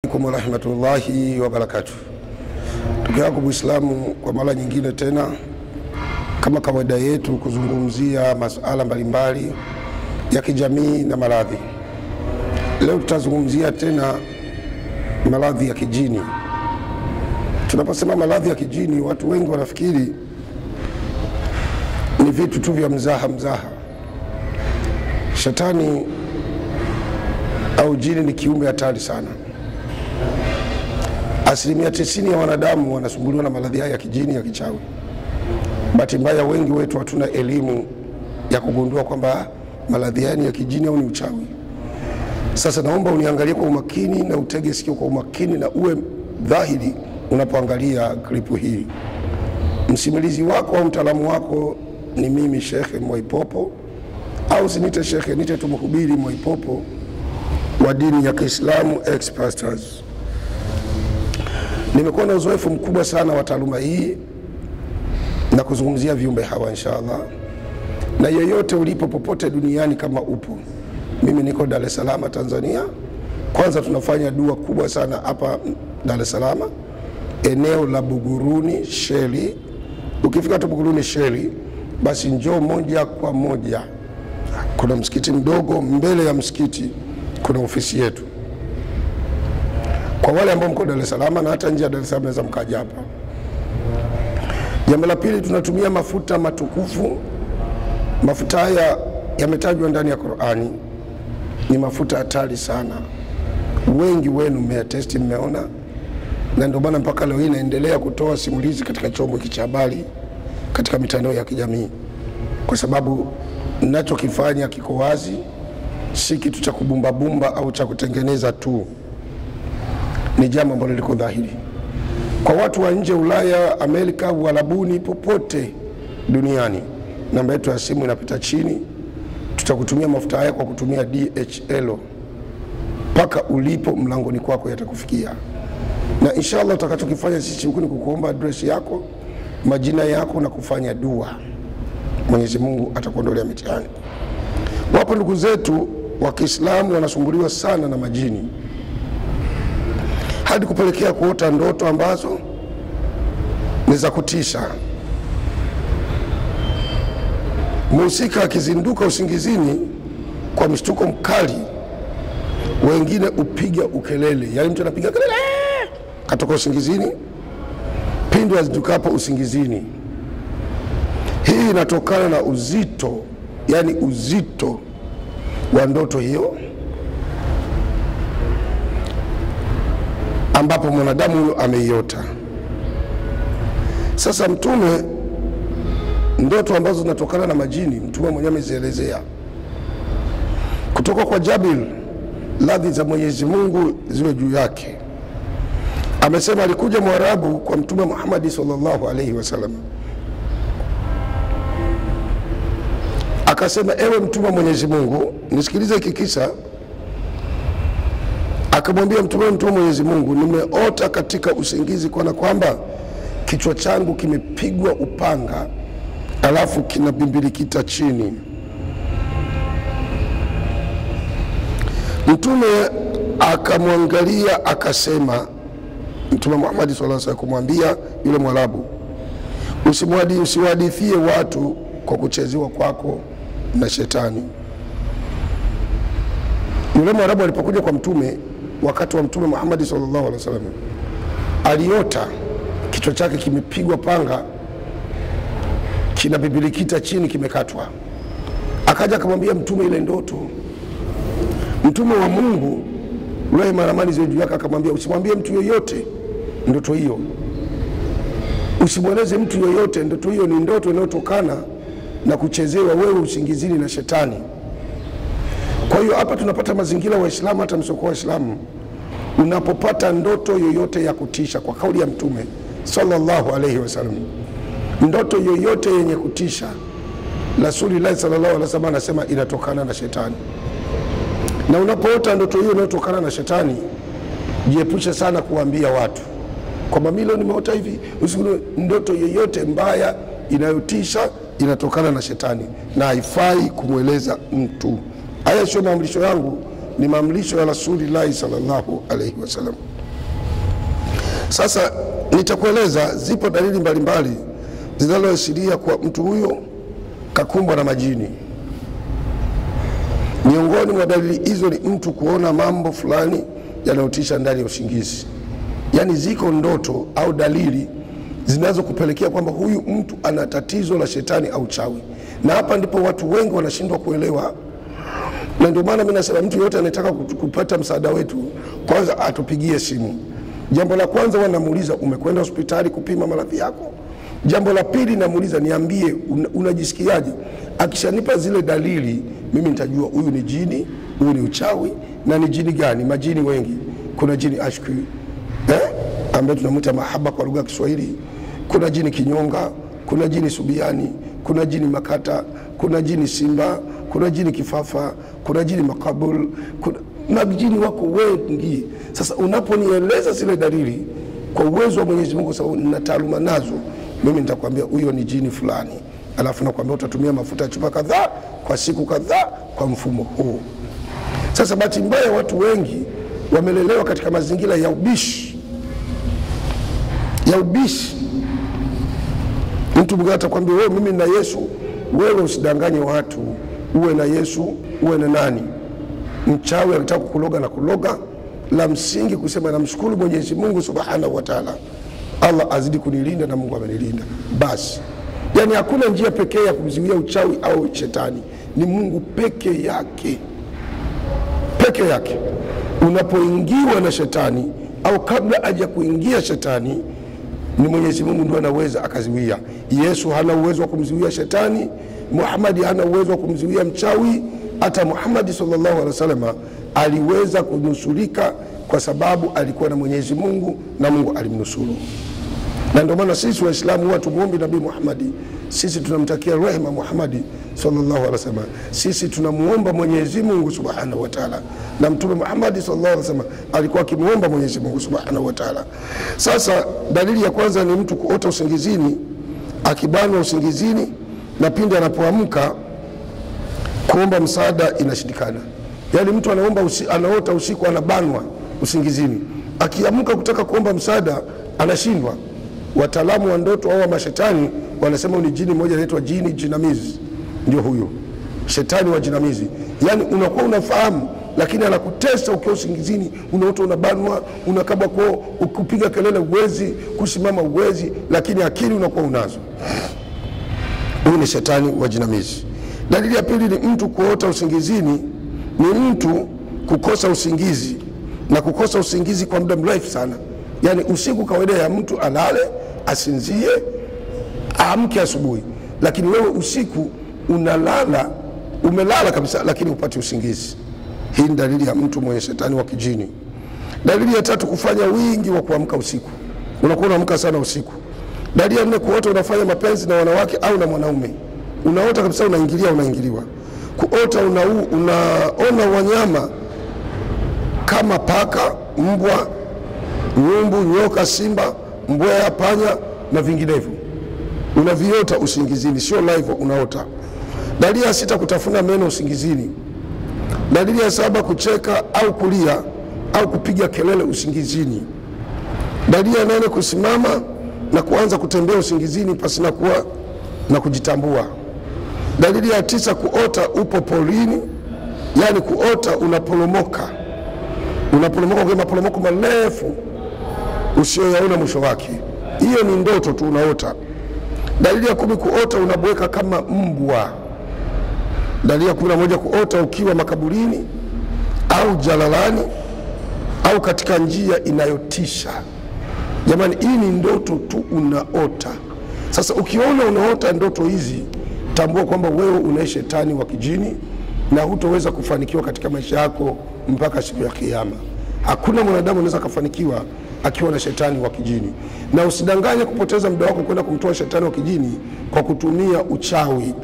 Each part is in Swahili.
Assalamu alaykum warahmatullahi wabarakatuh. Ndugu yangu Muislamu, kwa mara nyingine tena kama kawaida yetu kuzungumzia masuala mbalimbali ya kijamii na maradhi. Leo tutazungumzia tena maradhi ya kijini. Tunaposema maradhi ya kijini, watu wengi wanafikiri ni vitu tu vya mzaha. Shetani au jini ni kiumbe hatari sana. Asilimia 90 ya wanadamu wanasumbuliwa na maradhi haya ya kijini, ya kichawi. Bahati mbaya wengi wetu hatuna elimu ya kugundua kwamba maradhi haya ni ya kijini au ni uchawi. Sasa naomba uniangalie kwa umakini na utege sikio kwa umakini na uwe dhahiri unapoangalia klipu hii. Msimulizi wako au mtaalamu wako ni mimi Sheikh Mwaipopo, au sinite Sheikh, nite tumhubiri Mwaipopo wa dini ya Kiislamu ex-pastors. Nimekuwa na uzoefu mkubwa sana wa taaluma hii na kuzungumzia viumbe hawa inshallah. Na yeyote ulipo popote duniani kama upo, mimi niko Dar es Salaam Tanzania. Kwanza tunafanya dua kubwa sana hapa Dar es Salaam, eneo la Buguruni Sheli. Ukifika tu Buguruni Sheli, basi njoo moja kwa moja, kuna msikiti mdogo, mbele ya msikiti kuna ofisi yetu. Kwa wale ambao mko Dar es Salaam na hata nje ya Dar es Salaam naweza mkaja hapa. Jambo la pili, tunatumia mafuta matukufu. Mafuta haya yametajwa ndani ya Qur'ani, ni mafuta hatari sana. Wengi wenu mmeyatesti, mmeona, na ndio maana mpaka leo hii naendelea kutoa simulizi katika chombo hiki cha habari katika mitandao ya kijamii, kwa sababu ninachokifanya kiko wazi, si kitu cha kubumba au cha kutengeneza tu. Ni jambo ambalo liko dhahiri kwa watu wa nje, Ulaya, Amerika, Uarabuni, popote duniani. Namba yetu ya simu inapita chini. Tutakutumia mafuta haya kwa kutumia DHL mpaka ulipo mlangoni kwako, yatakufikia. Na inshallah utakachokifanya sisi huku ni kukuomba address yako, majina yako na kufanya dua. Mwenyezi Mungu atakuondolea mitihani. Wapo ndugu zetu wa Kiislamu wanasumbuliwa sana na majini, hadi kupelekea kuota ndoto ambazo ni za kutisha. Mhusika akizinduka usingizini kwa mshtuko mkali, wengine upiga ukelele. Yaani mtu anapiga kelele katoka usingizini pindi azindukapo usingizini. Hii inatokana na uzito, yani uzito wa ndoto hiyo ambapo mwanadamu huyo ameiota. Sasa Mtume, ndoto ambazo zinatokana na majini, Mtume mwenyewe amezielezea kutoka kwa Jabir, radhi za Mwenyezi Mungu ziwe juu yake. Amesema alikuja Mwarabu kwa Mtume Muhammad sallallahu alaihi wasallam, akasema, ewe Mtume Mwenyezi Mungu, nisikilize hiki kisa. Akamwambia Mtume Mwenyezi Mungu, nimeota katika usingizi kana kwamba kichwa changu kimepigwa upanga, alafu kinabimbilikita chini. Mtume akamwangalia akasema, Mtume Muhammad sallallahu alaihi wasallam kumwambia yule Mwarabu, usiwadithie watu kwa kuchezewa kwako na shetani. Yule Mwarabu alipokuja kwa Mtume wakati wa Mtume Muhammad sallallahu alaihi wasallam, aliota kichwa chake kimepigwa panga, kinabimbilikita chini, kimekatwa. Akaja akamwambia Mtume ile ndoto. Mtume wa Mungu rehema na amani ziwe juu yake akamwambia, usimwambie mtu yoyote ndoto hiyo, usimweleze mtu yoyote ndoto hiyo. Ni ndoto inayotokana na kuchezewa wewe usingizini na shetani. Kwa hiyo hapa tunapata mazingira Waislamu, hata msiokuwa Waislamu, unapopata ndoto yoyote ya kutisha, kwa kauli ya Mtume sallallahu alaihi wasallam, ndoto yoyote yenye kutisha, Rasulullah sallallahu alaihi wasallam anasema inatokana na shetani. Na unapoota ndoto hiyo inayotokana na shetani, jiepushe sana kuambia watu kwamba mimi leo nimeota hivi. Ndoto yoyote mbaya inayotisha inatokana na shetani na haifai kumweleza mtu. Haya sio maamrisho yangu, ni maamrisho ya Rasulullah sallallahu alaihi wasallam. Sasa nitakueleza zipo dalili mbalimbali zinazoashiria kwa mtu huyo kakumbwa na majini. Miongoni mwa dalili hizo ni mtu kuona mambo fulani yanayotisha ndani ya usingizi. Yani ziko ndoto au dalili zinazokupelekea kwamba huyu mtu ana tatizo la shetani au chawi. Na hapa ndipo watu wengi wanashindwa kuelewa. Na ndio maana mimi nasema mtu yote anataka kupata msaada wetu, kwanza atupigie simu. Jambo la kwanza wanamuuliza umekwenda hospitali kupima maradhi yako? Jambo la pili namuuliza niambie unajisikiaje? Akishanipa zile dalili mimi nitajua huyu ni jini, huyu ni uchawi na ni jini gani. Majini wengi. Kuna jini ashki ambaye tunamuita mahaba kwa lugha ya Kiswahili. Kuna jini kinyonga, kuna jini subiani, kuna jini makata, kuna jini simba, kuna jini kifafa, kuna jini makabul, kuna majini wako wengi. Sasa unaponieleza zile dalili kwa uwezo wa Mwenyezi Mungu, sababu nina taaluma nazo, mimi nitakwambia huyo ni jini fulani. Alafu nakwambia utatumia mafuta ya chupa kadhaa kwa siku kadhaa kwa mfumo huu. Sasa bahati mbaya watu wengi wamelelewa katika mazingira ya ubishi. Mtu mwingine atakwambia wewe mimi na Yesu, wewe usidanganye watu. Uwe na Yesu, uwe na nani? Mchawi anataka kukuloga na kuloga. La msingi kusema namshukuru Mwenyezi Mungu Subhanahu wa Ta'ala. Allah azidi kunilinda na Mungu amenilinda. Basi. Yani hakuna njia pekee ya kumzuia uchawi au shetani. Ni Mungu peke yake. Peke yake. Unapoingiwa na shetani au kabla haja kuingia shetani, ni Mwenyezi Mungu ndiye anaweza akazuia. Yesu hana uwezo wa kumzuia shetani, Muhammad hana uwezo wa kumzuia mchawi. Hata Muhammad sallallahu alaihi wasallam aliweza kunusurika kwa sababu alikuwa na Mwenyezi Mungu na Mungu alimnusuru. Na ndio maana sisi Waislamu huwa tumuombe Nabii Muhammad. Sisi tunamtakia rehema Muhammad sallallahu alaihi wasallam. Sisi tunamuomba Mwenyezi Mungu Subhanahu wa Ta'ala. Na Mtume Muhammad sallallahu alaihi wasallam alikuwa akimuomba Mwenyezi Mungu Subhanahu wa Ta'ala. Sasa dalili ya kwanza ni mtu kuota usingizini, akibanwa usingizini, na pindi anapoamka kuomba msaada inashindikana. Yani mtu anaota usiku anabanwa usingizini, akiamka kutaka kuomba msaada anashindwa. Wataalamu wa ndoto au mashetani wanasema ni jini moja inaitwa jini jinamizi. Ndio huyo shetani wa jinamizi. Yani unakuwa unafahamu lakini anakutesa ukiwa usingizini, unaota unabanwa, unakaba kwa ukipiga kelele uwezi, kusimama uwezi, lakini akili unakuwa unazo. Huyu ni shetani wa jinamizi. Dalili ya pili ni mtu kuota usingizini, ni mtu kukosa usingizi, na kukosa usingizi kwa muda mrefu sana. Yani usiku kawaida ya mtu alale, asinzie, aamke asubuhi, lakini wewe usiku unalala, umelala kabisa lakini upati usingizi. Hii ni dalili ya mtu mwenye shetani wa kijini. Dalili ya tatu, kufanya wingi wa kuamka usiku. Unakuwa unaamka sana usiku. Dalili ya nne, kuota unafanya mapenzi na wanawake au na mwanaume. Unaota kabisa unaingiliwa. Kuota unaona wanyama kama paka, mbwa, nyumbu, nyoka, simba, mbweha, panya na vinginevyo. Unaviota usingizini, sio live unaota. Dalili ya sita, kutafuna meno usingizini. Dalili ya saba, kucheka au kulia au kupiga kelele usingizini. Dalili ya nane, kusimama na kuanza kutembea usingizini pasina kuwa na kujitambua. Dalili ya tisa, kuota upo porini, yani kuota unaporomoka kwa maporomoko marefu usioyaona mwisho wake. Hiyo ni ndoto tu unaota. Dalili ya 10, kuota unabweka kama mbwa. Dalili ya 11, kuota ukiwa makaburini au jalalani au katika njia inayotisha. Jamani, hii ni ndoto tu unaota. Sasa ukiona unaota ndoto hizi, tambua kwamba wewe una shetani wa kijini na hutoweza kufanikiwa katika maisha yako mpaka siku ya Kiyama. Hakuna mwanadamu anaweza kufanikiwa akiwa na shetani wa kijini. Na usidanganye kupoteza muda wako kwenda kumtoa shetani wa kijini kwa kutumia uchawi.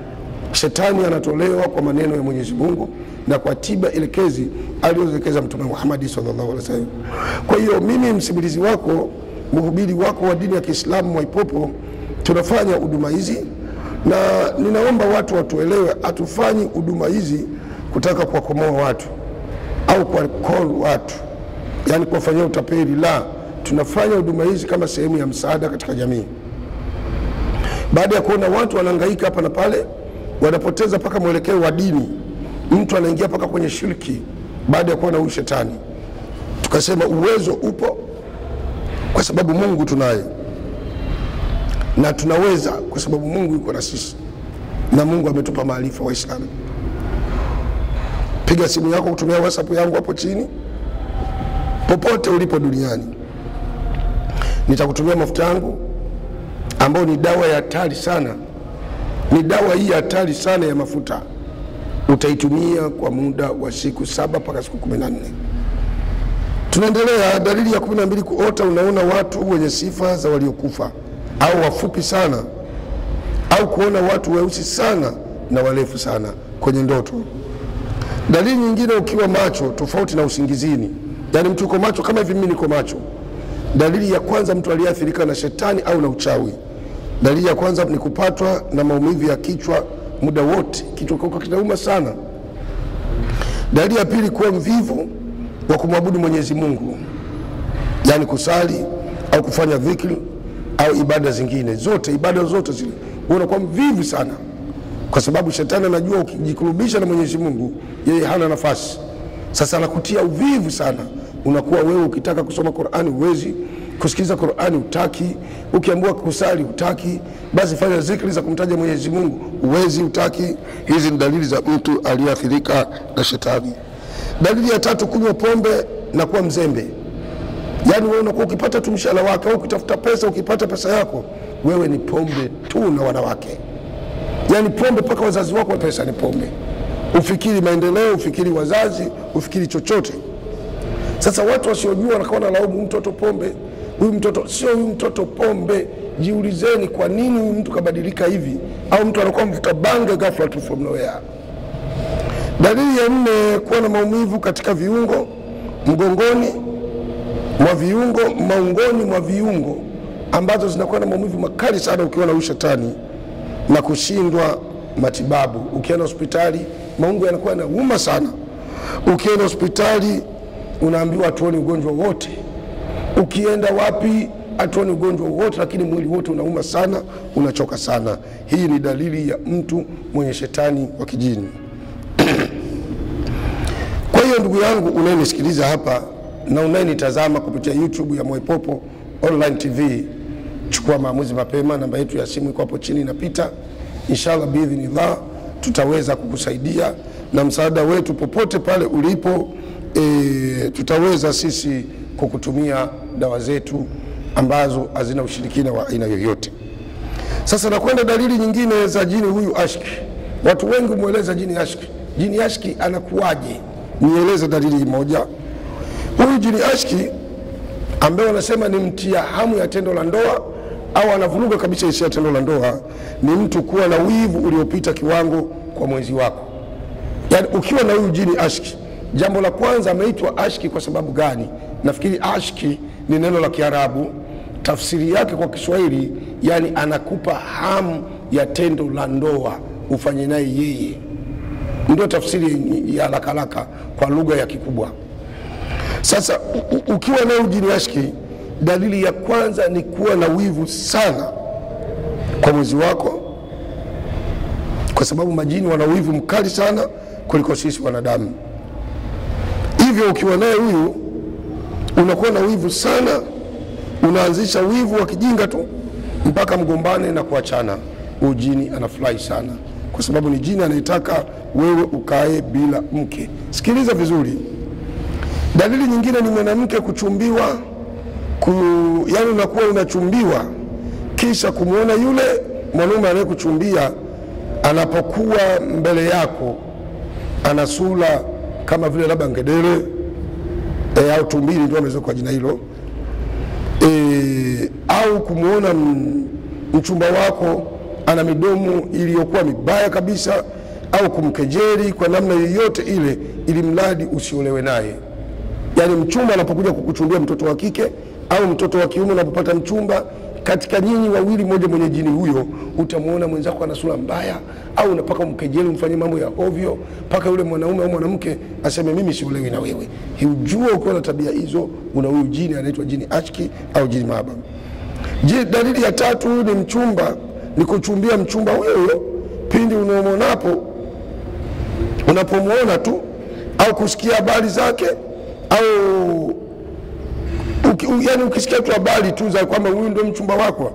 Shetani anatolewa kwa maneno ya Mwenyezi Mungu na kwa tiba elekezi aliyoelekeza Mtume Muhammad sallallahu alaihi wasallam. Kwa hiyo mimi msimulizi wako, mhubiri wako wa dini ya Kiislamu Mwaipopo, tunafanya huduma hizi, na ninaomba watu watuelewe, hatufanyi huduma hizi kutaka kuwakomoa watu au kwa call watu, yani kuwafanyia utapeli. La, tunafanya huduma hizi kama sehemu ya msaada katika jamii. Baada ya kuona watu wanahangaika hapa na pale, wanapoteza paka mwelekeo wa dini, mtu anaingia paka kwenye shirki baada ya kuona huyu shetani, tukasema uwezo upo kwa sababu Mungu tunaye, na tunaweza kwa sababu Mungu yuko na sisi, na Mungu ametupa maarifa. Waislamu, piga simu yako kutumia WhatsApp yangu hapo chini, popote ulipo duniani, nitakutumia mafuta yangu ambao ni dawa ya hatari sana. Ni dawa hii hatari sana ya mafuta, utaitumia kwa muda wa siku 7 mpaka siku 14. Tunaendelea. Dalili ya 12, kuota unaona watu wenye sifa za waliokufa au wafupi sana, au kuona watu weusi sana na warefu sana kwenye ndoto. Dalili nyingine, ukiwa macho tofauti na usingizini, yani mtu uko macho kama hivi mimi niko macho. Dalili ya kwanza, mtu aliathirika na shetani au na uchawi. Dalili ya kwanza ni kupatwa na maumivu ya kichwa muda wote, kichwa kinauma sana. Dalili ya pili, kuwa mvivu wa kumwabudu Mwenyezi Mungu, yani kusali au kufanya dhikri au ibada zingine zote, ibada zote zile unakuwa mvivu sana, kwa sababu shetani anajua ukijikurubisha na Mwenyezi Mungu yeye hana nafasi. Sasa anakutia uvivu sana, unakuwa wewe ukitaka kusoma Qur'ani uwezi, kusikiza Qur'ani utaki, ukiambiwa kusali utaki, basi fanya zikri za kumtaja Mwenyezi Mungu uwezi, utaki. Hizi ni dalili za mtu aliyeathirika na shetani. Dalili ya tatu, kunywa pombe na kuwa mzembe. Yani wewe unakuwa ukipata tu mshahara wako au ukitafuta pesa, ukipata pesa yako wewe ni pombe tu na wanawake. Yani pombe paka wazazi wako pesa ni pombe. Ufikiri maendeleo, ufikiri wazazi, ufikiri chochote. Sasa watu wasiojua wanakuwa na laumu mtoto pombe. Huyu mtoto sio huyu mtoto pombe. Jiulizeni kwa nini huyu mtu kabadilika hivi, au mtu anakuwa mvuta bange ghafla tu from nowhere. Dalili ya 4, kuwa na maumivu katika viungo, mgongoni mwa viungo, maungoni mwa viungo ambazo zinakuwa na maumivu makali sana ukiwa na ushetani, na kushindwa matibabu. Ukienda hospitali maungo yanakuwa yanauma sana. Ukienda hospitali unaambiwa atuone ugonjwa wote. Ukienda wapi atuone ugonjwa wote, lakini mwili wote unauma sana, unachoka sana. Hii ni dalili ya mtu mwenye shetani wa kijini. Kwa hiyo ndugu yangu unayenisikiliza hapa na unayenitazama kupitia YouTube ya Mwaipopo Online TV, chukua maamuzi mapema. Namba yetu ya simu iko hapo chini inapita. Inshallah biidhnillah tutaweza kukusaidia na msaada wetu popote pale ulipo. Tutaweza sisi kukutumia dawa zetu ambazo hazina ushirikina wa aina yoyote. Sasa nakwenda dalili nyingine za jini huyu ashki. Watu wengi mueleza jini ashki. Jini ashki anakuwaje? Nieleze dalili moja. Huyu jini ashki ambaye wanasema ni mtia hamu ya tendo la ndoa au anavuruga kabisa hisia ya tendo la ndoa, ni mtu kuwa na wivu uliopita kiwango kwa mwenzi wako. Yani ukiwa na huyu jini ashki, jambo la kwanza ameitwa ashki kwa sababu gani? Nafikiri ashki ni neno la Kiarabu, tafsiri yake kwa Kiswahili yani anakupa hamu ya tendo la ndoa ufanye naye yeye. Ndio tafsiri ya haraka kwa lugha ya kikubwa. Sasa ukiwa na jini ashki, dalili ya kwanza ni kuwa na wivu sana kwa mwenzi wako, kwa sababu majini wana wivu mkali sana kuliko sisi wanadamu. Hivyo ukiwa naye huyu unakuwa na wivu sana, unaanzisha wivu wa kijinga tu mpaka mgombane na kuachana. Ujini anafurahi sana kwa sababu ni jini anayetaka wewe ukae bila mke. Sikiliza vizuri. Dalili nyingine ni mwanamke kuchumbiwa, yani unakuwa unachumbiwa kisha kumuona yule mwanaume anayekuchumbia anapokuwa mbele yako ana sura kama vile labda ngedere au tumbili, ndio ameweza kwa jina hilo, au kumuona mchumba wako ana midomo iliyokuwa mibaya kabisa, au kumkejeli kwa namna yoyote ile ili mradi usiolewe naye. Yani mchumba anapokuja kukuchumbia, mtoto wa kike au mtoto wa kiume unapopata mchumba, katika nyinyi wawili mmoja mwenye jini huyo, utamuona mwenzako ana sura mbaya, au unapaka mkejeli, mfanye mambo ya ovyo, paka yule mwanaume au mwanamke aseme mimi siolewi na wewe. Hujua ukiwa na tabia hizo una huyu jini anaitwa jini ashki au jini mahaba. Dalili ya tatu ni mchumba, ni kuchumbia mchumba huyo pindi unapomuona tu au kusikia habari zake, au yani ukisikia tu habari tu za kwamba huyu ndio mchumba wako,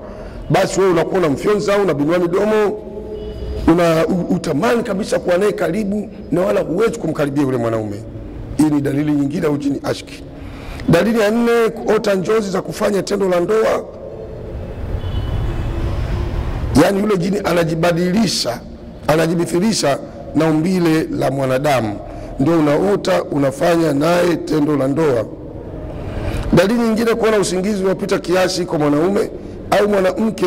basi wewe unakuwa unamfyonza au unabinua midomo, utamani kabisa kuwa naye karibu na wala huwezi kumkaribia yule mwanaume. Hii ni dalili nyingine ya jini ashki. Dalili ya 4, kuota njozi za kufanya tendo la ndoa. Yani yule jini anajibadilisha, anajimithilisha na umbile la mwanadamu, ndio unaota unafanya naye tendo la ndoa. Dalili nyingine, kuona usingizi unapita kiasi kwa mwanaume au mwanamke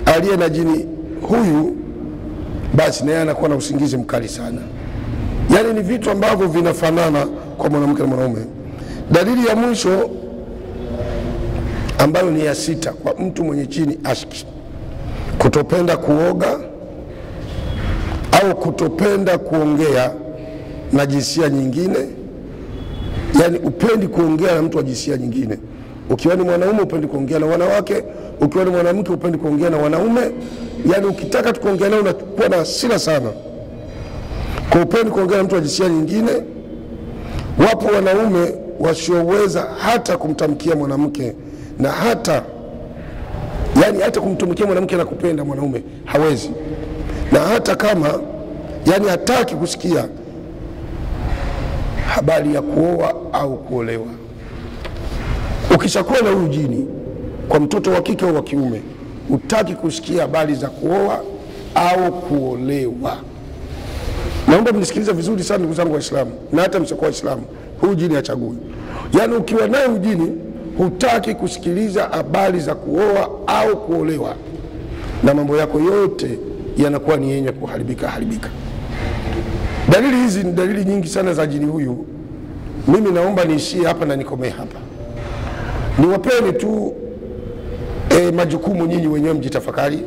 aliye na jini huyu, basi naye anakuwa na usingizi mkali sana. Yani ni vitu ambavyo vinafanana kwa mwanamke na mwanaume. Dalili ya mwisho ambayo ni ya 6 kwa mtu mwenye jini ashki, kutopenda kuoga au kutopenda kuongea na jinsia nyingine. Yani upendi kuongea na mtu wa jinsia nyingine. Ukiwa ni mwanaume upendi kuongea na wanawake, ukiwa ni mwanamke upendi kuongea na wanaume. Yani ukitaka tukuongea nao unakuwa na hasira sana. Kwa upendi kuongea na mtu wa jinsia nyingine. Wapo wanaume wasioweza hata kumtamkia mwanamke, na hata kumtumikia mwanamke na kupenda mwanaume hawezi, na hata kama hataki kusikia habari ya kuoa au kuolewa. Ukishakuwa na ujini kwa mtoto wa kike au wa kiume, utaki kusikia habari za kuoa au kuolewa. Naomba mnisikilize vizuri sana ndugu zangu Waislamu, na hata msio Waislamu, huu jini achagui. Yani ukiwa naye ujini hutaki kusikiliza habari za kuoa au kuolewa, na mambo yako yote yanakuwa ni yenye kuharibika. Dalili hizi ni dalili nyingi sana za jini huyu. Mimi naomba niishie hapa na nikomee hapa. Niwapeni tu majukumu, nyinyi wenyewe mjitafakari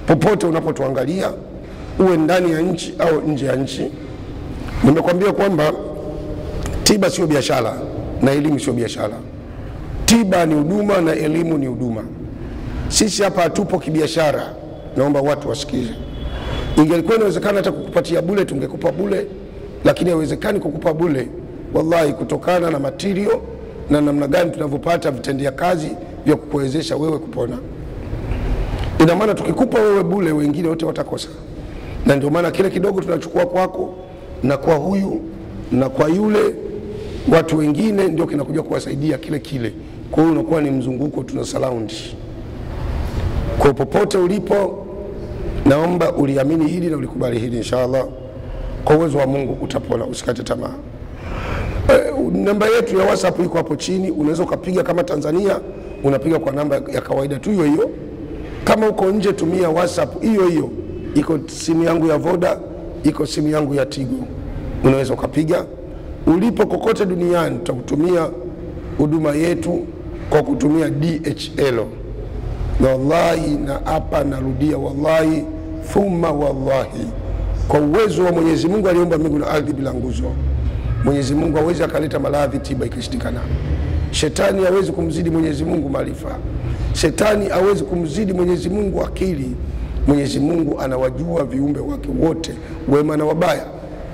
popote unapotuangalia, uwe ndani ya nchi au nje ya nchi. Nimekwambia kwamba tiba sio biashara na elimu sio biashara. Tiba ni huduma na elimu ni huduma. Sisi hapa hatupo kibiashara, naomba watu wasikize. Ingelikuwa inawezekana hata kukupatia bure tungekupa bure, lakini haiwezekani kukupa bure wallahi, kutokana na material na namna gani tunavyopata vitendea kazi vya kukuwezesha wewe kupona. Ina maana tukikupa wewe bure, wengine wote watakosa. Na ndio maana kile kidogo tunachukua kwako na kwa huyu na kwa yule, watu wengine ndio kinakuja kuwasaidia kile. Kwa hiyo unakuwa ni mzunguko, tuna surround. Kwa popote ulipo, naomba uliamini hili na ulikubali hili inshallah. Kwa uwezo wa Mungu utapona, usikate tamaa. Namba yetu ya WhatsApp iko hapo chini, unaweza ukapiga. Kama Tanzania unapiga kwa namba ya kawaida tu hiyo. Kama uko nje tumia WhatsApp hiyo. Iko simu yangu ya Voda, iko simu yangu ya Tigo, unaweza ukapiga. Ulipo kokote duniani tutakutumia huduma yetu kwa kutumia DHL. Na wallahi, na hapa narudia, wallahi thumma wallahi, kwa uwezo wa Mwenyezi Mungu aliumba mbingu na ardhi bila nguzo, Mwenyezi Mungu hawezi akaleta maradhi tiba ikashindikana. Shetani hawezi kumzidi Mwenyezi Mungu maarifa. Shetani hawezi kumzidi Mwenyezi Mungu akili. Mwenyezi Mungu anawajua viumbe wake wote, wema na wabaya.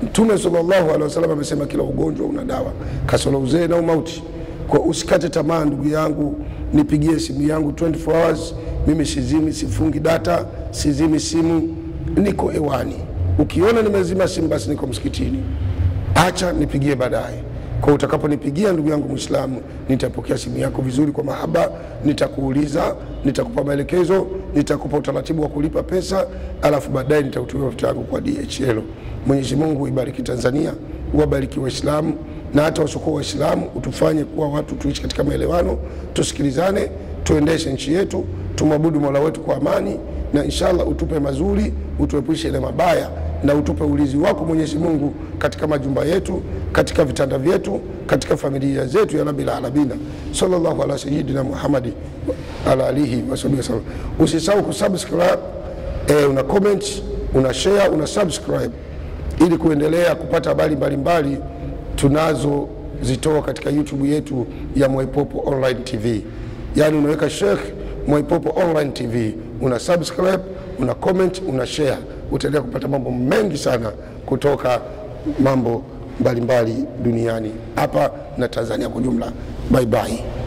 Mtume sallallahu alaihi wasallam amesema kila ugonjwa una dawa, kasoro uzee na umauti. Kwa usikate tamaa ndugu yangu, nipigie simu yangu 24 hours. Mimi sizimi, sifungi data, sizimi simu, niko hewani. Ukiona nimezima simu basi niko msikitini, acha nipigie baadaye. Kwa utakaponipigia ndugu yangu Muislamu, nitapokea simu yako vizuri kwa mahaba, nitakuuliza, nitakupa maelekezo, nitakupa utaratibu wa kulipa pesa, alafu baadaye nitakutumia vitu yangu kwa DHL. Mwenyezi Mungu ibariki Tanzania, uwabariki Waislamu na hata wasiokuwa Waislamu, utufanye kuwa watu tuishi katika maelewano, tusikilizane, tuendeshe nchi yetu, tumwabudu Mola wetu kwa amani, na inshallah utupe mazuri, utuepushe na mabaya, na utupe ulinzi wako Mwenyezi Mungu katika majumba yetu, katika vitanda vyetu, katika familia zetu ya Rabbil Alamin. Sallallahu ala sayyidina Muhammad ala alihi wa sahbihi wasallam. Usisahau kusubscribe, una comment, una share, una subscribe ili kuendelea kupata habari mbalimbali tunazo zitoa katika YouTube yetu ya Mwaipopo Online TV. Yani unaweka Sheikh Mwaipopo Online TV, una subscribe, una comment, una share, utaendelea kupata mambo mengi sana kutoka mambo mbalimbali duniani hapa na Tanzania kwa jumla. Bye bye.